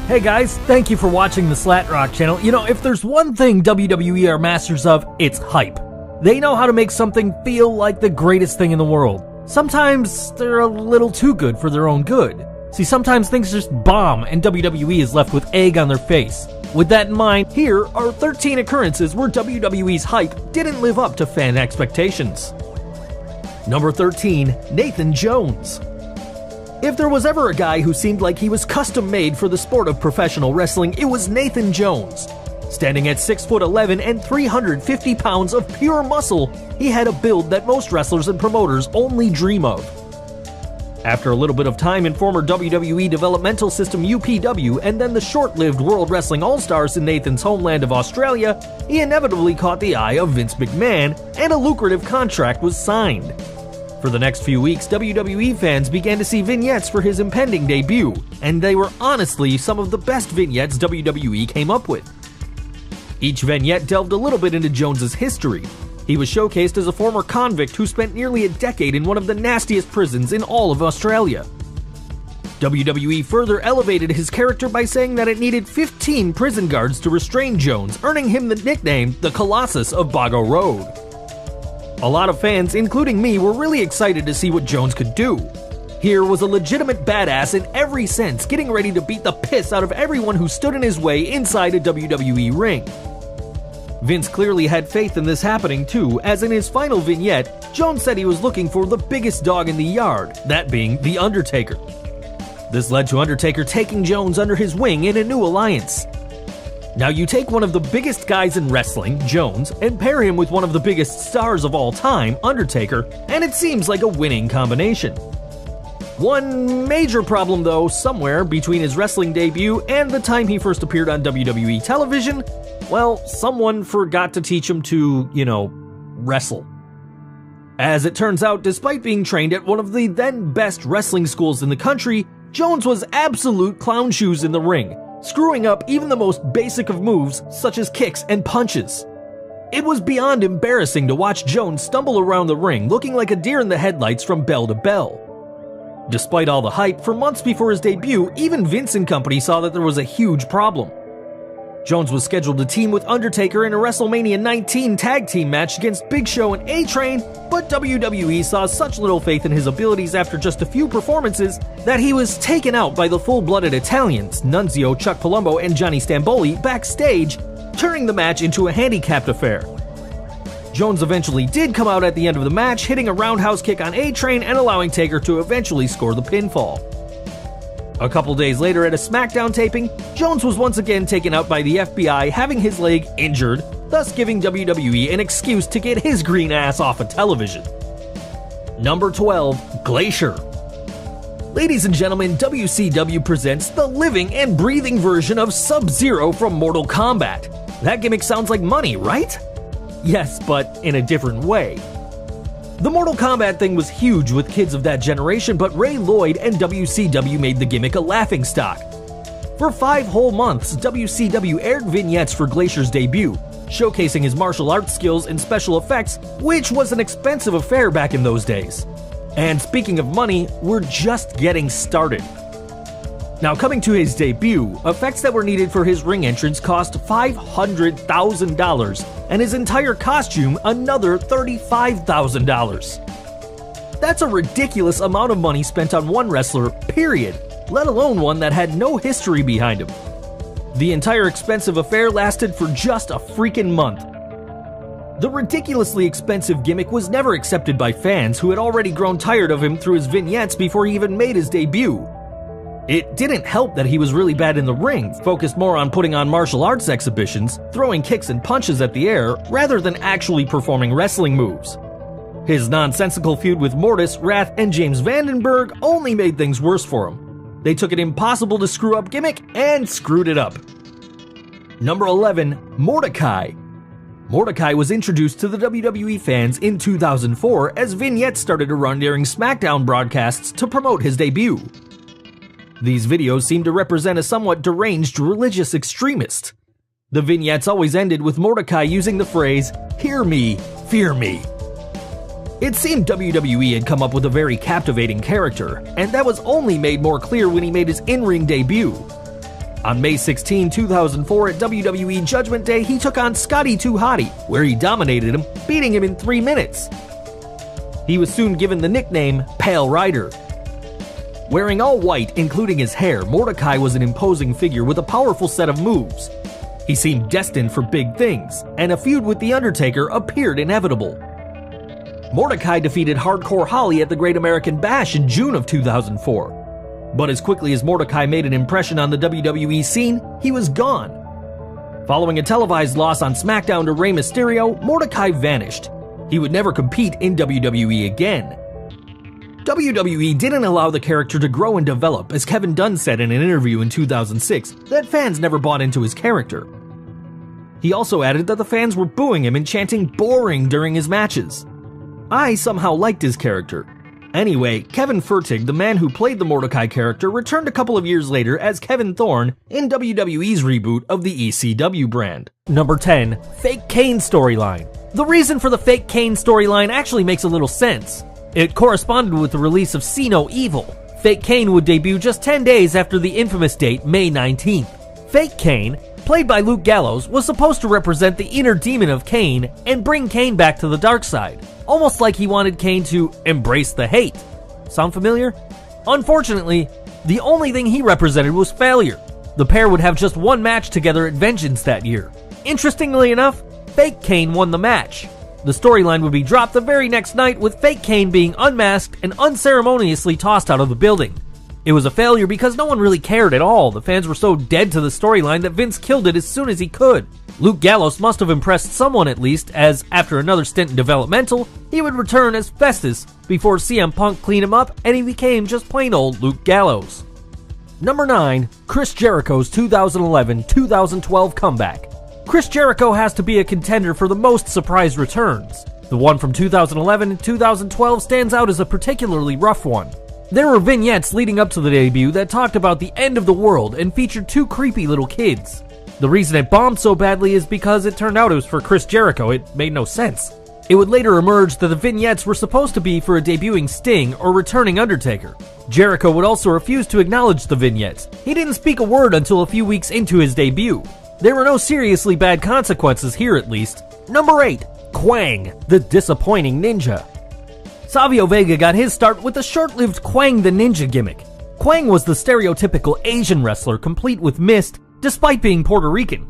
Hey guys, thank you for watching the Slat Rock channel. You know, if there's one thing WWE are masters of, it's hype. They know how to make something feel like the greatest thing in the world. Sometimes they're a little too good for their own good. See, sometimes things just bomb and WWE is left with egg on their face. With that in mind, here are 13 occurrences where WWE's hype didn't live up to fan expectations. Number 13, Nathan Jones. If there was ever a guy who seemed like he was custom made for the sport of professional wrestling, it was Nathan Jones. Standing at 6'11" and 350 pounds of pure muscle, he had a build that most wrestlers and promoters only dream of. After a little bit of time in former WWE developmental system UPW and then the short-lived World Wrestling All-Stars in Nathan's homeland of Australia, he inevitably caught the eye of Vince McMahon and a lucrative contract was signed. For the next few weeks, WWE fans began to see vignettes for his impending debut, and they were honestly some of the best vignettes WWE came up with. Each vignette delved a little bit into Jones's history. He was showcased as a former convict who spent nearly a decade in one of the nastiest prisons in all of Australia. WWE further elevated his character by saying that it needed 15 prison guards to restrain Jones, earning him the nickname the Colossus of Bago Road. A lot of fans, including me, were really excited to see what Jones could do. Here was a legitimate badass in every sense, getting ready to beat the piss out of everyone who stood in his way inside a WWE ring. Vince clearly had faith in this happening too, as in his final vignette, Jones said he was looking for the biggest dog in the yard, that being The Undertaker. This led to Undertaker taking Jones under his wing in a new alliance. Now you take one of the biggest guys in wrestling, Jones, and pair him with one of the biggest stars of all time, Undertaker, and it seems like a winning combination. One major problem though, somewhere between his wrestling debut and the time he first appeared on WWE television, well, someone forgot to teach him to, wrestle. As it turns out, despite being trained at one of the then best wrestling schools in the country, Jones was absolute clown shoes in the ring, screwing up even the most basic of moves such as kicks and punches. It was beyond embarrassing to watch Jones stumble around the ring looking like a deer in the headlights from bell to bell. Despite all the hype, for months before his debut, even Vince and company saw that there was a huge problem. Jones was scheduled to team with Undertaker in a WrestleMania 19 tag team match against Big Show and A-Train, but WWE saw such little faith in his abilities after just a few performances that he was taken out by the full-blooded Italians, Nunzio, Chuck Palumbo, and Johnny Stamboli, backstage, turning the match into a handicapped affair. Jones eventually did come out at the end of the match, hitting a roundhouse kick on A-Train and allowing Taker to eventually score the pinfall. A couple days later at a SmackDown taping, Jones was once again taken out by the FBI, having his leg injured, thus giving WWE an excuse to get his green ass off of television. Number 12, Glacier. Ladies and gentlemen, WCW presents the living and breathing version of Sub-Zero from Mortal Kombat. That gimmick sounds like money, right? Yes, but in a different way. The Mortal Kombat thing was huge with kids of that generation, but Ray Lloyd and WCW made the gimmick a laughingstock. For 5 whole months, WCW aired vignettes for Glacier's debut, showcasing his martial arts skills and special effects, which was an expensive affair back in those days. And speaking of money, we're just getting started. Now coming to his debut, effects that were needed for his ring entrance cost $500,000, and his entire costume another $35,000. That's a ridiculous amount of money spent on one wrestler, period, let alone one that had no history behind him. The entire expensive affair lasted for just a freaking month. The ridiculously expensive gimmick was never accepted by fans who had already grown tired of him through his vignettes before he even made his debut. It didn't help that he was really bad in the ring, focused more on putting on martial arts exhibitions, throwing kicks and punches at the air, rather than actually performing wrestling moves. His nonsensical feud with Mortis, Wrath, and James Vandenberg only made things worse for him. They took an impossible to screw up gimmick and screwed it up. Number 11, Mordecai. Mordecai was introduced to the WWE fans in 2004 as vignettes started to run during SmackDown broadcasts to promote his debut. These videos seem to represent a somewhat deranged religious extremist. The vignettes always ended with Mordecai using the phrase, "Hear me, fear me." It seemed WWE had come up with a very captivating character, and that was only made more clear when he made his in-ring debut. On May 16, 2004 at WWE Judgment Day, he took on Scotty 2 Hotty, where he dominated him, beating him in 3 minutes. He was soon given the nickname Pale Rider. Wearing all white, including his hair, Mordecai was an imposing figure with a powerful set of moves. He seemed destined for big things, and a feud with The Undertaker appeared inevitable. Mordecai defeated Hardcore Holly at the Great American Bash in June of 2004. But as quickly as Mordecai made an impression on the WWE scene, he was gone. Following a televised loss on SmackDown to Rey Mysterio, Mordecai vanished. He would never compete in WWE again. WWE didn't allow the character to grow and develop, as Kevin Dunn said in an interview in 2006 that fans never bought into his character. He also added that the fans were booing him and chanting "boring" during his matches. I somehow liked his character. Anyway, Kevin Fertig, the man who played the Mordecai character, returned a couple of years later as Kevin Thorne in WWE's reboot of the ECW brand. Number 10. Fake Kane storyline. The reason for the Fake Kane storyline actually makes a little sense. It corresponded with the release of See No Evil. Fake Kane would debut just 10 days after the infamous date, May 19th. Fake Kane, played by Luke Gallows, was supposed to represent the inner demon of Kane and bring Kane back to the dark side. Almost like he wanted Kane to embrace the hate. Sound familiar? Unfortunately, the only thing he represented was failure. The pair would have just one match together at Vengeance that year. Interestingly enough, Fake Kane won the match. The storyline would be dropped the very next night, with Fake Kane being unmasked and unceremoniously tossed out of the building. It was a failure because no one really cared at all. The fans were so dead to the storyline that Vince killed it as soon as he could. Luke Gallows must have impressed someone at least, as after another stint in developmental, he would return as Festus before CM Punk cleaned him up and he became just plain old Luke Gallows. Number 9. Chris Jericho's 2011-2012 comeback. Chris Jericho has to be a contender for the most surprise returns. The one from 2011 and 2012 stands out as a particularly rough one. There were vignettes leading up to the debut that talked about the end of the world and featured 2 creepy little kids. The reason it bombed so badly is because it turned out it was for Chris Jericho. It made no sense. It would later emerge that the vignettes were supposed to be for a debuting Sting or returning Undertaker. Jericho would also refuse to acknowledge the vignettes. He didn't speak a word until a few weeks into his debut. There were no seriously bad consequences here, at least. Number 8. Quang, the disappointing ninja. Savio Vega got his start with the short-lived Quang the Ninja gimmick. Quang was the stereotypical Asian wrestler, complete with mist, despite being Puerto Rican.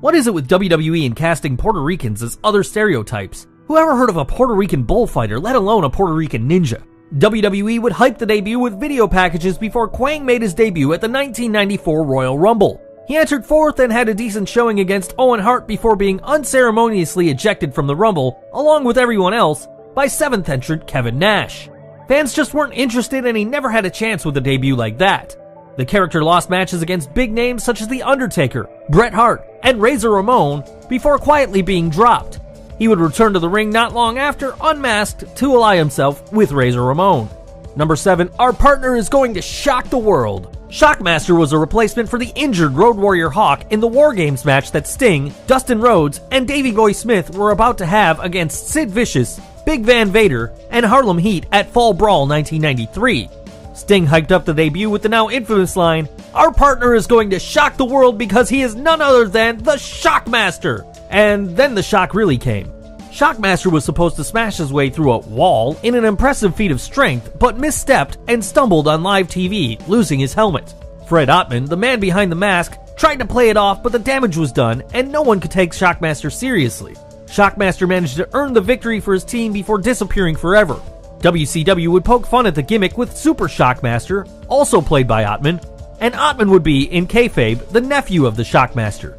What is it with WWE and casting Puerto Ricans as other stereotypes? Who ever heard of a Puerto Rican bullfighter, let alone a Puerto Rican ninja? WWE would hype the debut with video packages before Quang made his debut at the 1994 Royal Rumble. He entered 4th and had a decent showing against Owen Hart before being unceremoniously ejected from the Rumble, along with everyone else, by 7th entrant Kevin Nash. Fans just weren't interested and he never had a chance with a debut like that. The character lost matches against big names such as The Undertaker, Bret Hart, and Razor Ramon before quietly being dropped. He would return to the ring not long after, unmasked, to ally himself with Razor Ramon. Number 7. Our partner is going to shock the world. Shockmaster was a replacement for the injured Road Warrior Hawk in the War Games match that Sting, Dustin Rhodes, and Davey Boy Smith were about to have against Sid Vicious, Big Van Vader, and Harlem Heat at Fall Brawl 1993. Sting hyped up the debut with the now infamous line, "Our partner is going to shock the world because he is none other than the Shockmaster!" And then the shock really came. Shockmaster was supposed to smash his way through a wall in an impressive feat of strength, but misstepped and stumbled on live TV, losing his helmet. Fred Ottman, the man behind the mask, tried to play it off, but the damage was done, and no one could take Shockmaster seriously. Shockmaster managed to earn the victory for his team before disappearing forever. WCW would poke fun at the gimmick with Super Shockmaster, also played by Ottman, and Ottman would be, in kayfabe, the nephew of the Shockmaster.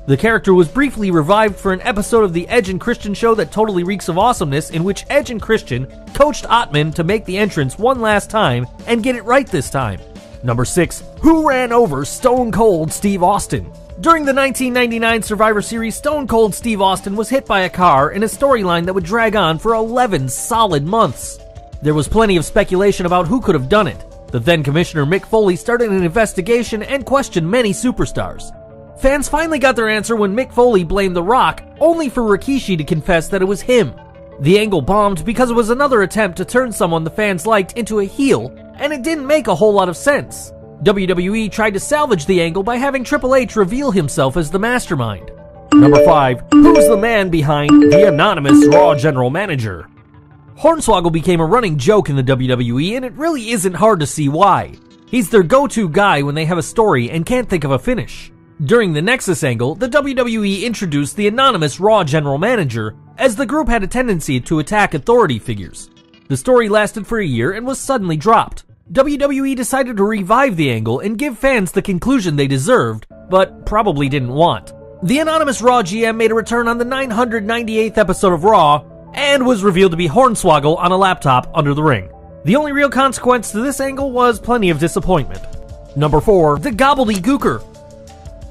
The character was briefly revived for an episode of the Edge and Christian show that totally reeks of awesomeness, in which Edge and Christian coached Ottman to make the entrance one last time and get it right this time. Number 6. Who ran over Stone Cold Steve Austin? During the 1999 Survivor Series, Stone Cold Steve Austin was hit by a car in a storyline that would drag on for 11 solid months. There was plenty of speculation about who could have done it. The then Commissioner Mick Foley started an investigation and questioned many superstars. Fans finally got their answer when Mick Foley blamed The Rock, only for Rikishi to confess that it was him. The angle bombed because it was another attempt to turn someone the fans liked into a heel, and it didn't make a whole lot of sense. WWE tried to salvage the angle by having Triple H reveal himself as the mastermind. Number 5. Who's the man behind the anonymous Raw General Manager? Hornswoggle became a running joke in the WWE, and it really isn't hard to see why. He's their go-to guy when they have a story and can't think of a finish. During the Nexus angle, the WWE introduced the anonymous Raw General Manager, as the group had a tendency to attack authority figures. The story lasted for a year and was suddenly dropped. WWE decided to revive the angle and give fans the conclusion they deserved, but probably didn't want. The anonymous Raw GM made a return on the 998th episode of Raw, and was revealed to be Hornswoggle on a laptop under the ring. The only real consequence to this angle was plenty of disappointment. Number 4. The Gobbledygooker.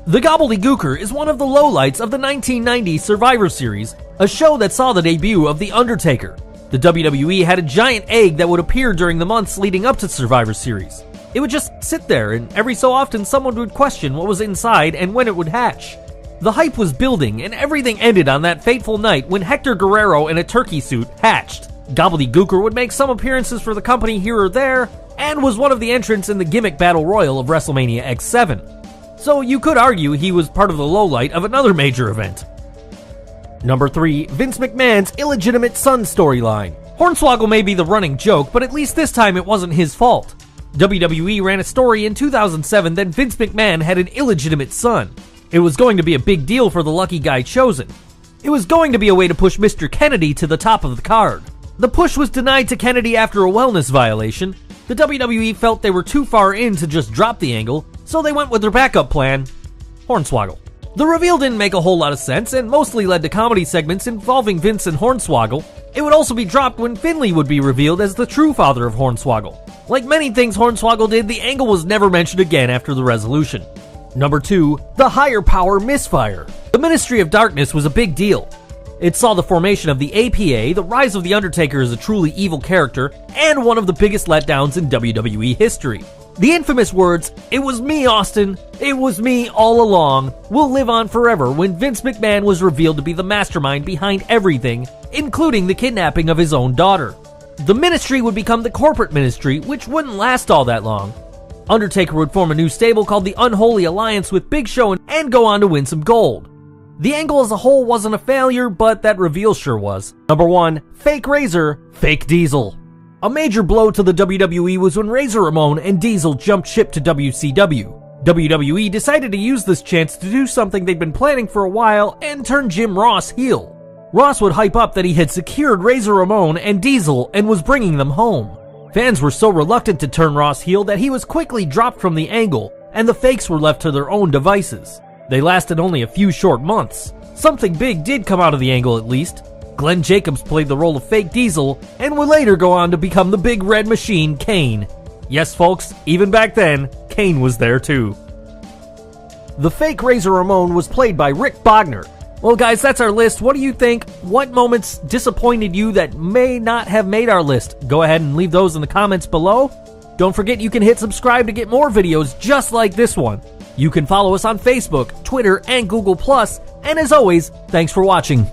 The Gobbledygooker is one of the lowlights of the 1990 Survivor Series, a show that saw the debut of The Undertaker. The WWE had a giant egg that would appear during the months leading up to Survivor Series. It would just sit there, and every so often someone would question what was inside and when it would hatch. The hype was building, and everything ended on that fateful night when Hector Guerrero in a turkey suit hatched. Gobbledygooker would make some appearances for the company here or there, and was one of the entrants in the gimmick battle royal of WrestleMania X7. So you could argue he was part of the lowlight of another major event. Number 3. Vince McMahon's illegitimate son storyline. Hornswoggle may be the running joke, but at least this time it wasn't his fault. WWE ran a story in 2007 that Vince McMahon had an illegitimate son. It was going to be a big deal for the lucky guy chosen. It was going to be a way to push Mr. Kennedy to the top of the card. The push was denied to Kennedy after a wellness violation. The WWE felt they were too far in to just drop the angle, so they went with their backup plan, Hornswoggle. The reveal didn't make a whole lot of sense and mostly led to comedy segments involving Vince and Hornswoggle. It would also be dropped when Finlay would be revealed as the true father of Hornswoggle. Like many things Hornswoggle did, the angle was never mentioned again after the resolution. Number 2. The Higher Power Misfire. The Ministry of Darkness was a big deal. It saw the formation of the APA, the rise of The Undertaker as a truly evil character, and one of the biggest letdowns in WWE history. The infamous words, "It was me, Austin, it was me all along," will live on forever when Vince McMahon was revealed to be the mastermind behind everything, including the kidnapping of his own daughter. The ministry would become the corporate ministry, which wouldn't last all that long. Undertaker would form a new stable called the Unholy Alliance with Big Show and go on to win some gold. The angle as a whole wasn't a failure, but that reveal sure was. Number 1. Fake Razor, Fake Diesel. A major blow to the WWE was when Razor Ramon and Diesel jumped ship to WCW. WWE decided to use this chance to do something they'd been planning for a while and turn Jim Ross heel. Ross would hype up that he had secured Razor Ramon and Diesel and was bringing them home. Fans were so reluctant to turn Ross heel that he was quickly dropped from the angle, and the fakes were left to their own devices. They lasted only a few short months. Something big did come out of the angle at least. Glenn Jacobs played the role of Fake Diesel, and would later go on to become the Big Red Machine, Kane. Yes folks, even back then, Kane was there too. The fake Razor Ramon was played by Rick Bogner. Well guys, that's our list. What do you think? What moments disappointed you that may not have made our list? Go ahead and leave those in the comments below. Don't forget you can hit subscribe to get more videos just like this one. You can follow us on Facebook, Twitter, and Google+. And as always, thanks for watching.